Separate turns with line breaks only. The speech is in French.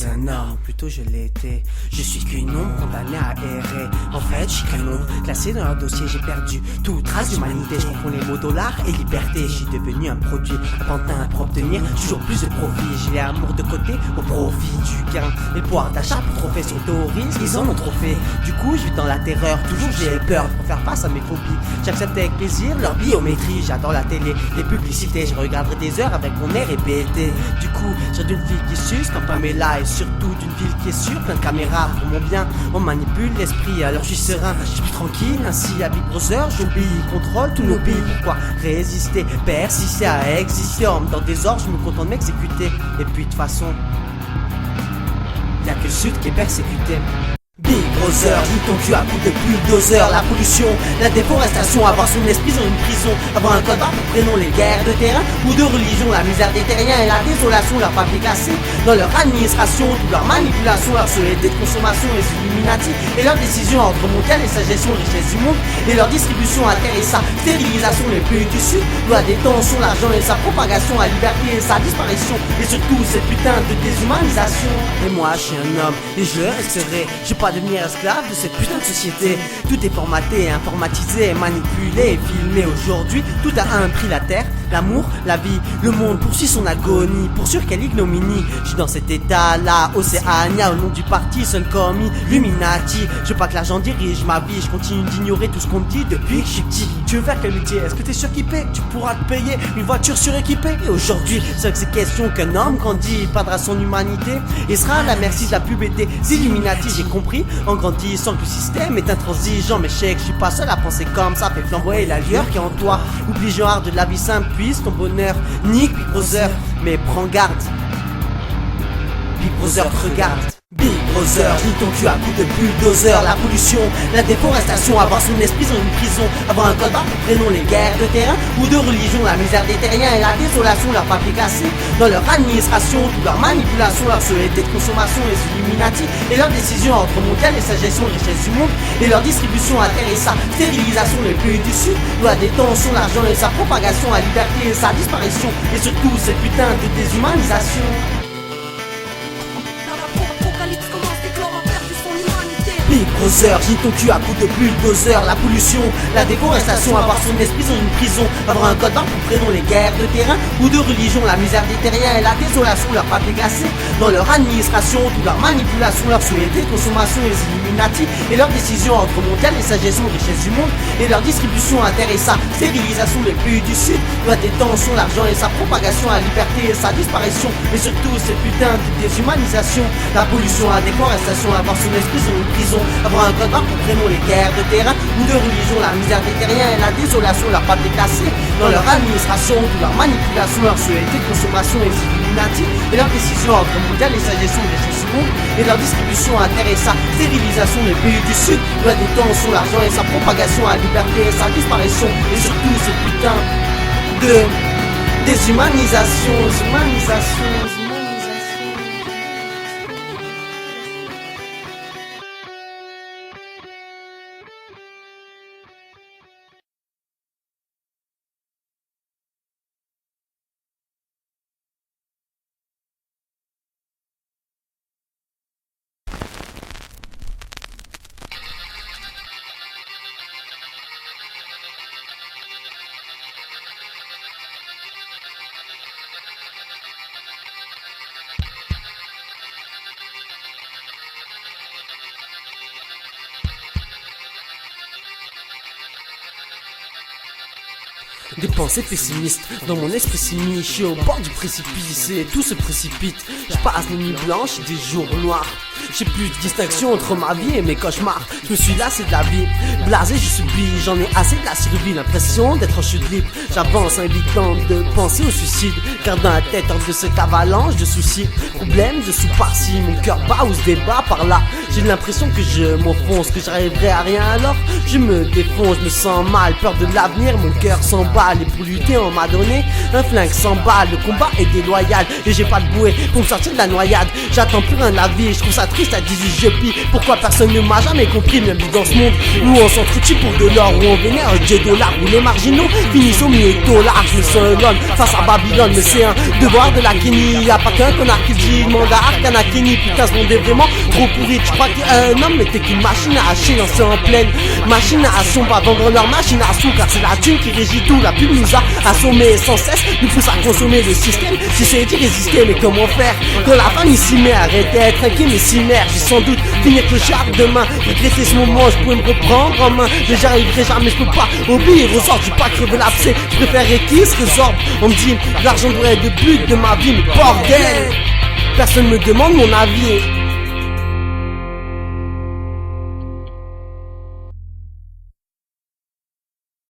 un homme, plutôt je l'étais. Je suis qu'une ombre condamnée à errer. En fait, je suis qu'un nombre classé dans leur dossier. J'ai perdu toute trace d'humanité. Je confonds les mots dollars et liberté. Je suis devenu un produit, un pantin pour obtenir toujours plus de profit. J'ai l'amour de côté au profit du gain. Et le pouvoir d'achat pour trophée sur au risque, ils en ont trop fait. Du coup, je vis dans la terreur. Toujours j'ai peur pour faire face à mes phobies. J'accepte avec plaisir leur biométrie. J'adore la télé, les publicités. Je regarderai des heures avec mon air répété. Du coup, j'ai d'une fille qui suce comme Pamela. Et surtout d'une ville qui est sûre, plein de caméras. Pour mon bien, on manipule l'esprit. Alors je suis serein, je suis plus tranquille. Ainsi à Big Brother, j'oublie, contrôle tous nos pays. Pourquoi résister, persister à exister? Homme dans des ordres, je me contente de m'exécuter. Et puis de toute façon, y'a que le sud qui est persécuté. Big Brother, joue ton cul à coups de bulldozer. La pollution, la déforestation, avoir son esprit dans une prison, avoir un code barre pour prénom, les guerres de terrain ou de religion, la misère des terriens et la désolation, leur papier classé dans leur administration, toute leur manipulation, leur société de consommation, les Illuminati et leurs décisions entre mondial et sa gestion, richesse du monde et leur distribution à terre et sa stérilisation, les pays du sud, loi des tensions, l'argent et sa propagation, la liberté et sa disparition et surtout cette putain de déshumanisation. Et moi je suis un homme et je le resterai, je vais pas devenir esclave de cette putain de société. Tout est formaté, informatisé, manipulé, filmé aujourd'hui. Tout a un prix, la terre, l'amour, la vie. Le monde poursuit son agonie. Pour sûr quelle ignominie. Je suis dans cet état là, Océania, au nom du parti, seul commis, Illuminati. Je veux pas que l'argent dirige ma vie. Je continue d'ignorer tout ce qu'on me dit depuis que je suis petit.
Tu veux faire quel métier? Est-ce que t'es suréquipé? Tu pourras te payer une voiture suréquipée?
Et aujourd'hui, c'est que ces questions qu'un homme grandit, perdra son humanité et sera à la merci de la pub et des Illuminati. J'ai compris en grandissant que le système est intransigeant. Mais je sais que je suis pas seul à penser comme ça. Fais flamboyer la lueur qui est en toi. Oublie genre de la vie simple, puisse ton bonheur. Nique Big Brother, mais prends garde. Big Brother te regarde. Big Brother, joue ton cul à coups de bulldozer. La pollution, la déforestation, avoir son esprit dans une prison, avoir un code barre pour prénom, les guerres de terrain ou de religion, la misère des terriens et la désolation, leur papier classé dans leur administration, toute leur manipulation, leur société de consommation, les Illuminati et leurs décisions entre mondial et sa gestion, richesse du monde et leur distribution à terre et sa stérilisation, les pays du sud, loi des tensions, l'argent et sa propagation, la liberté et sa disparition et surtout cette putain de déshumanisation. Big Brother, joue ton cul à coups de bulldozer. La pollution, la déforestation, avoir son esprit dans une prison, avoir un code barre pour prénom, les guerres de terrain ou de religion, la misère des terriens et la désolation, leur papier glacé dans leur administration, toute leur manipulation, leur société de consommation, les Illuminati et leurs décisions entre mondial et sa gestion, richesse du monde et leur distribution à terre et sa stérilisation, les pays du sud, loi des tensions, l'argent et sa propagation, la liberté et sa disparition et surtout cette putain de déshumanisation. La pollution, la déforestation, avoir son esprit dans une prison, avoir un code barre pour prénom, les guerres de terrain ou de religion, la misère des terriens et la désolation, leur papier classé dans leur administration, toute leur manipulation, leur société de consommation, les Illuminati et leurs décisions entre mondial et sa gestion des richesses du monde et leur distribution à terre et sa stérilisation, les pays du sud, loi des tensions, l'argent et sa propagation, la liberté et sa disparition et surtout cette putain de déshumanisation, humanisation. Des pensées pessimistes dans mon esprit s'immiscent. Je suis au bord du précipice et tout se précipite. Je passe les nuits blanches et des jours noirs. J'ai plus de distinction entre ma vie et mes cauchemars. Je me suis lassé de la vie, blasé je subis. J'en ai assez de la survie, l'impression d'être en chute libre. J'avance invitant de penser au suicide, gardant la tête hors de cette avalanche de soucis. Problème de sous par-ci, mon cœur bat ou se débat par là. J'ai l'impression que je m'enfonce, que j'arriverai à rien alors je me défonce, je me sens mal, peur de l'avenir, mon cœur s'emballe. Et pour lutter on m'a donné un flingue sans balle. Le combat est déloyal et j'ai pas de bouée pour me sortir de la noyade. J'attends plus rien de la vie, je trouve ça triste triste à 18 je plie. Pourquoi personne ne m'a jamais compris, même vu dans ce monde où on s'entretue pour de l'or, où on vénère Dieu dollar, où les marginaux finissent au milieu de dollars. Je me sens alone face à Babylone, mais c'est un devoir de la Kenny. Y'a pas qu'un connard qui dit demande à Arkana Kenny. Putain, ce monde est vraiment trop pourri. Tu crois que t'es un homme, mais t'es qu'une machine à hacher, lancée en pleine. Machine à son, va vendre leur machine à sous, car c'est la thune qui régit tout. La pub nous a assommés sans cesse, nous pousse à consommer le système. J'essaie d'y résister, mais comment faire quand la famille s'y met? Arrête d'être inquiet, mais s'y met. J'ai sans doute finir clochard demain. Regretter ce moment, je pourrais me reprendre en main. Mais j'arriverai jamais, je peux pas oublier. Ressort, j'ai pas crevé l'abcès. Je préférerais qu'il se résorbe. On me dit, l'argent devrait être le but de ma vie, mais bordel, personne me demande mon avis.